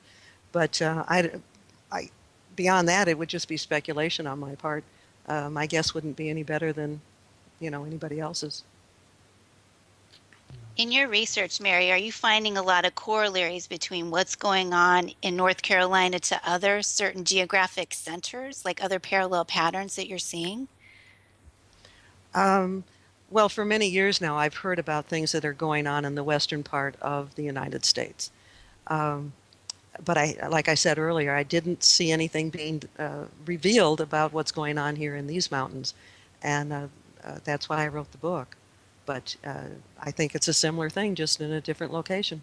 But I, beyond that, it would just be speculation on my part. My guess wouldn't be any better than, anybody else's. In your research, Mary, are you finding a lot of corollaries between what's going on in North Carolina to other certain geographic centers, like other parallel patterns that you're seeing? Um, well, for many years now, I've heard about things that are going on in the western part of the United States. Um, but like I said earlier, I didn't see anything being revealed about what's going on here in these mountains, and that's why I wrote the book. But I think it's a similar thing, just in a different location.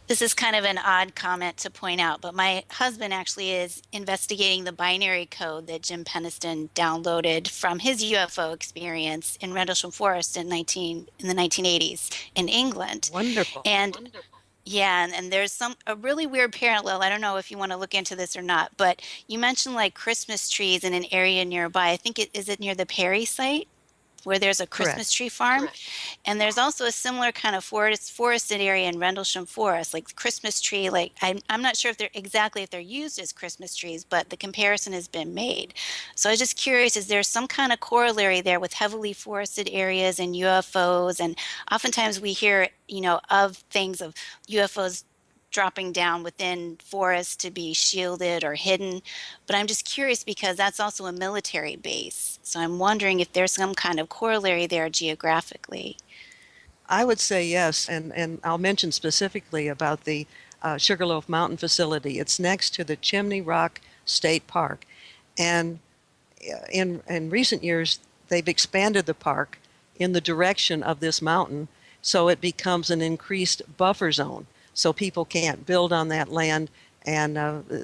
This is kind of an odd comment to point out, but my husband actually is investigating the binary code that Jim Penniston downloaded from his UFO experience in Rendlesham Forest in the 1980s in England. Wonderful. And yeah, and there's a really weird parallel. I don't know if you want to look into this or not, but you mentioned like Christmas trees in an area nearby. I think is it near the Perry site where there's a Christmas Correct. tree farm? Correct. And there's also a similar kind of forested area in Rendlesham Forest, like the Christmas tree. Like I'm not sure if they're used as Christmas trees, but the comparison has been made. So I was just curious, is there some kind of corollary there with heavily forested areas and UFOs? And oftentimes we hear, of things of UFOs dropping down within forests to be shielded or hidden. But I'm just curious because that's also a military base. So I'm wondering if there's some kind of corollary there geographically. I would say yes, and I'll mention specifically about the Sugarloaf Mountain facility. It's next to the Chimney Rock State Park, and in recent years they've expanded the park in the direction of this mountain, so it becomes an increased buffer zone. So people can't build on that land, and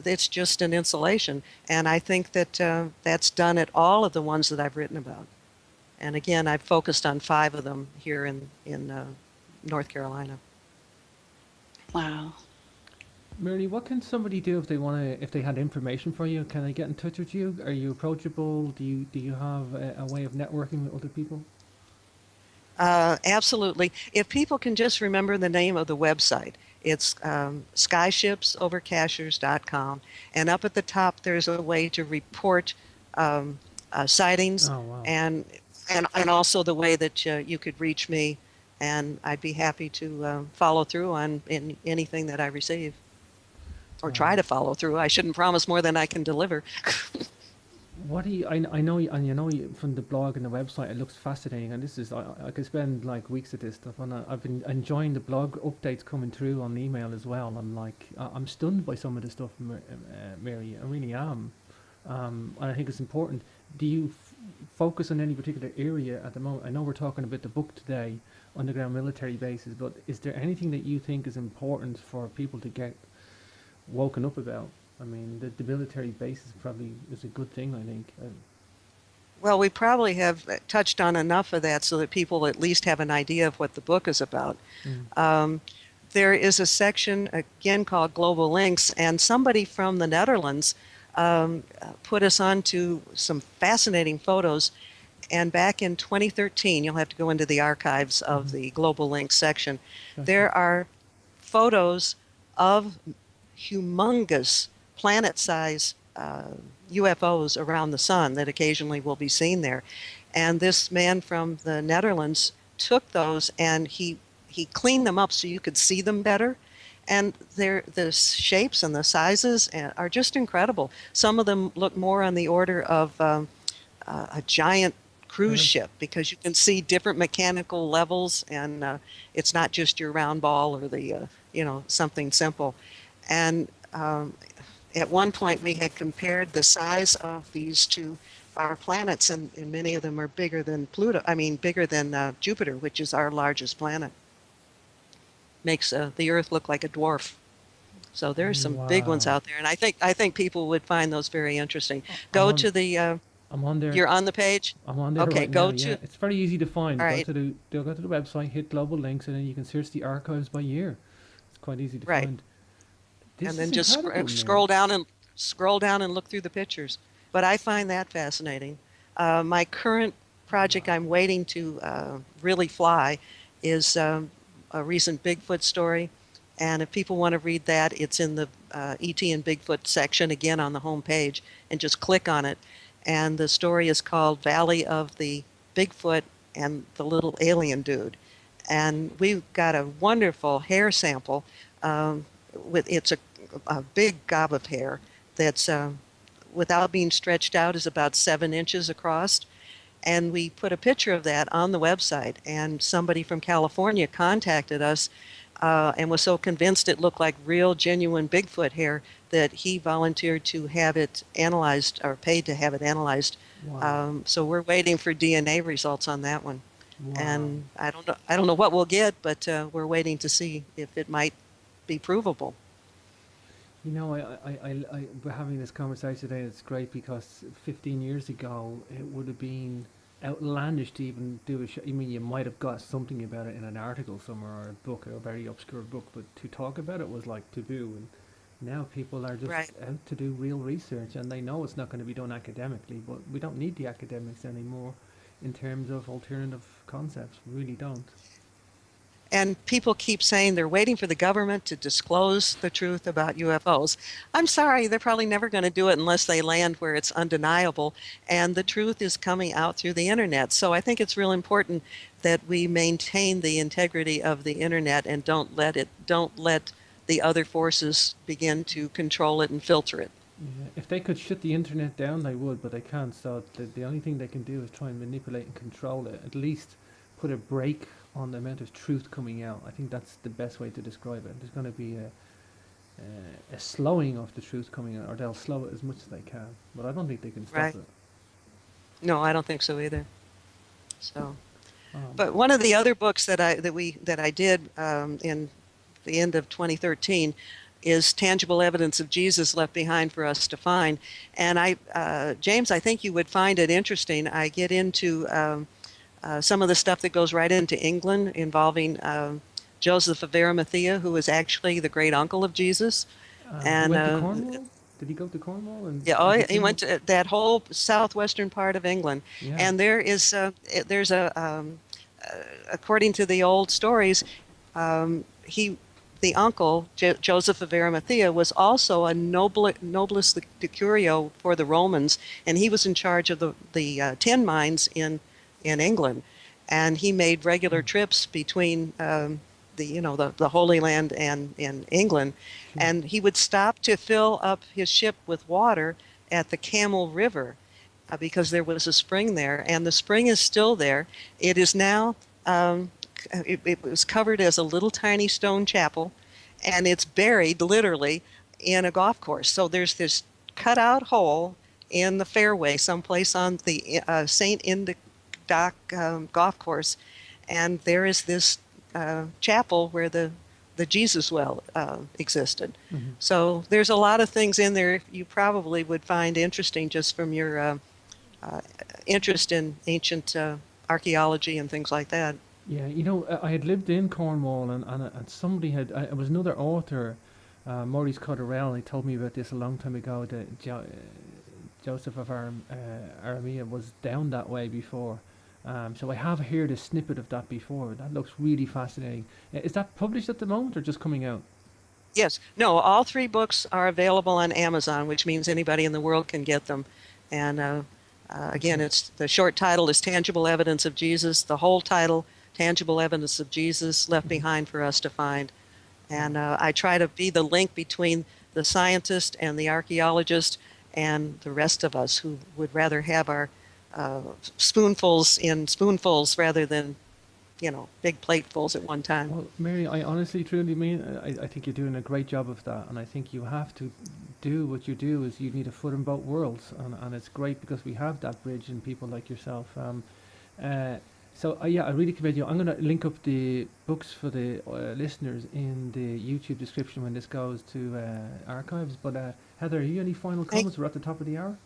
it's just an insulation. And I think that that's done at all of the ones that I've written about. And again, I've focused on 5 of them here in North Carolina. Wow. Mary, what can somebody do if they had information for you? Can they get in touch with you? Are you approachable? Do you have a way of networking with other people? Absolutely. If people can just remember the name of the website, it's skyshipsovercachers.com. And up at the top, there's a way to report sightings, Oh, wow. and also the way that you could reach me, and I'd be happy to follow through on anything that I receive, or try to follow through. I shouldn't promise more than I can deliver. What do you? I know, and from the blog and the website, it looks fascinating. And this is, I could spend like weeks at this stuff, and I've been enjoying the blog updates coming through on email as well. I'm like, I'm stunned by some of the stuff, Mary. I really am, and I think it's important. Do you focus on any particular area at the moment? I know we're talking about the book today, underground military bases, but is there anything that you think is important for people to get woken up about? I mean, the military bases probably is a good thing, I think. Well, we probably have touched on enough of that so that people at least have an idea of what the book is about. There is a section, again, called Global Links, and somebody from the Netherlands put us on to some fascinating photos. And back in 2013, you'll have to go into the archives of the Global Links section, there are photos of humongous planet-sized UFOs around the sun that occasionally will be seen there. And this man from the Netherlands took those and he cleaned them up so you could see them better. And the shapes and the sizes are just incredible. Some of them look more on the order of a giant cruise ship, because you can see different mechanical levels, and it's not just your round ball or the something simple. And at one point, we had compared the size of these two our planets, and many of them are bigger than Pluto. I mean, bigger than Jupiter, which is our largest planet. Makes the Earth look like a dwarf. So there's some big ones Wow. out there, and I think people would find those very interesting. I'm Go on to the I'm on there. you're on the page. I'm on there Okay, right now. go Yeah, to it's very easy to find. all right, Go to the website, hit global links, and then you can search the archives by year. It's quite easy to right, find. and This is then just incredible, Mary. scroll down and look through the pictures. But I find that fascinating. My current project I'm Wow. waiting to really fly is a recent Bigfoot story. And if people want to read that, it's in the ET and Bigfoot section again on the home page, and just click on it. And the story is called Valley of the Bigfoot and the Little Alien Dude. And we've got a wonderful hair sample. With it's a big gob of hair that's without being stretched out is about 7 inches across. And we put a picture of that on the website. And somebody from California contacted us and was so convinced it looked like real, genuine Bigfoot hair that he volunteered to have it analyzed or paid to have it analyzed. Wow. So we're waiting for DNA results on that one. Wow. And I don't know what we'll get, but we're waiting to see if it might be provable. You know, we're having this conversation today. It's great because 15 years ago, it would have been outlandish to even do a show. I mean, you might have got something about it in an article somewhere or a book, or a very obscure book, but to talk about it was like taboo. And now people are just Right. out to do real research, and they know it's not going to be done academically, but we don't need the academics anymore in terms of alternative concepts. We really don't. And people keep saying they're waiting for the government to disclose the truth about UFOs. I'm sorry, they're probably never going to do it unless they land where it's undeniable. And the truth is coming out through the internet. So I think it's real important that we maintain the integrity of the internet and don't let the other forces begin to control it and filter it. Yeah, if they could shut the internet down, they would, but they can't. So the only thing they can do is try and manipulate and control it. At least put a brake on the amount of truth coming out. I think that's the best way to describe it. There's going to be a slowing of the truth coming out, or they'll slow it as much as they can. But I don't think they can stop Right? it. No, I don't think so either. So, Um, but one of the other books that I did in the end of 2013 is Tangible Evidence of Jesus Left Behind for Us to Find. And James, I think you would find it interesting. I get into some of the stuff that goes right into England involving Joseph of Arimathea, who was actually the great uncle of Jesus. he And went to Cornwall. Did he go to Cornwall and yeah, as a he single? went to that whole southwestern part of England. Yeah. And there's according to the old stories, the uncle, Joseph of Arimathea, was also a nobilis decurio for the Romans, and he was in charge of the tin mines in England. And he made regular Mm, trips between the Holy Land and in England, sure. and he would stop to fill up his ship with water at the Camel River because there was a spring there, and the spring is still there. It is now, it was covered as a little tiny stone chapel, and it's buried literally in a golf course. So there's this cutout hole in the fairway someplace on the St. Dock golf course, and there is this chapel where the Jesus well existed. Hmm. So there's a lot of things in there you probably would find interesting just from your uh, interest in ancient archaeology and things like that. Yeah, you know, I had lived in Cornwall, and somebody had. It was another author, Maurice Cotterell. He told me about this a long time ago. That Joseph of Aramea was down that way before. So I have heard a snippet of that before. That looks really fascinating. Is that published at the moment or just coming out? Yes, no, all three books are available on Amazon, which means anybody in the world can get them. And again, Okay. it's the short title is Tangible Evidence of Jesus. The whole title, Tangible Evidence of Jesus Left Hmm. Behind for Us to Find. And Wow. I try to be the link between the scientist and the archaeologist and the rest of us who would rather have our spoonfuls in spoonfuls rather than, big platefuls at one time. Well, Mary, I honestly, truly mean, I think you're doing a great job of that, and I think you have to do what you do. Is you need a foot in both worlds, and it's great because we have that bridge and people like yourself. Uh, So yeah, I really commend you. I'm going to link up the books for the listeners in the YouTube description when this goes to archives. But Heather, you any final Thank, comments? We're at the top of the hour.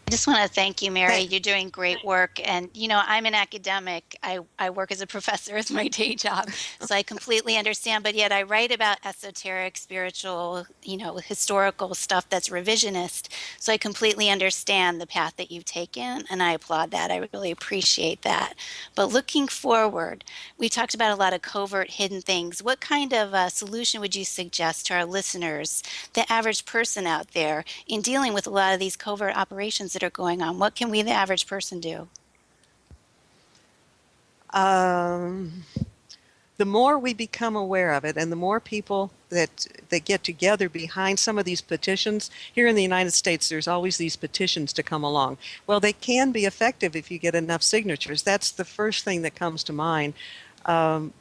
I just want to thank you, Mary. thank, You're doing great work. And, I'm an academic. I work as a professor as my day job. So I completely understand. But yet I write about esoteric, spiritual, historical stuff that's revisionist. So I completely understand the path that you've taken. And I applaud that. I really appreciate that. But looking forward, we talked about a lot of covert, hidden things. What kind of solution would you suggest to our listeners, the average person out there, in dealing with a lot of these covert operations that are going on? What can we, the average person, do? um, the more we become aware of it and the more people that get together behind some of these petitions, here in the United States there's always these petitions to come along. Well, they can be effective if you get enough signatures. That's the first thing that comes to mind. um,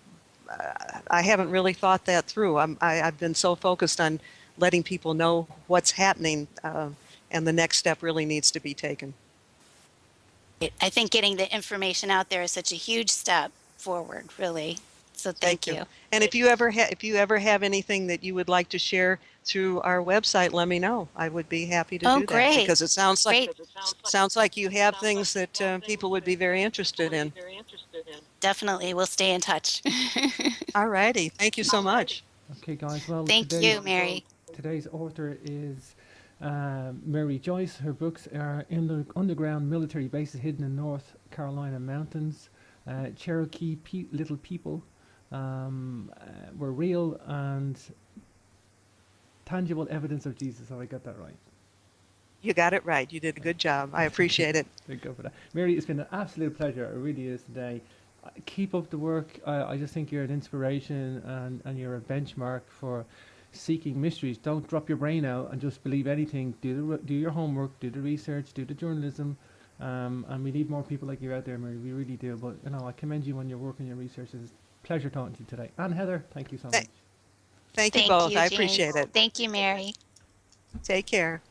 I haven't really thought that through. I've been so focused on letting people know what's happening, and the next step really needs to be taken. I think getting the information out there is such a huge step forward, really. So Thank thank you. you. And if you ever have anything that you would like to share through our website, let me know. I would be happy to Oh, do that great. because it Great. sounds like you have things that people would be very interested in. Definitely. We'll stay in touch. All righty. Thank you so much. Okay, guys. Well, Thank you, Mary. today's author is Mary Joyce. Her books are In the Underground Military Bases Hidden in North Carolina Mountains, Cherokee Little People Were Real, and Tangible Evidence of Jesus. Have I got that right? You got it right. You did a good job. I appreciate it. Thank you for that. Mary, it's been an absolute pleasure. It really is today. Keep up the work. I just think you're an inspiration and you're a benchmark for seeking mysteries. Don't drop your brain out and just believe anything. Do your homework, do the research, do the journalism, and we need more people like you out there, Mary. We really do. But I commend you on your work and your research. It's a pleasure talking to you today. And Heather, thank you so much. Thank you Thank both. you, I Jane. appreciate it. Thank you, Mary. Take care.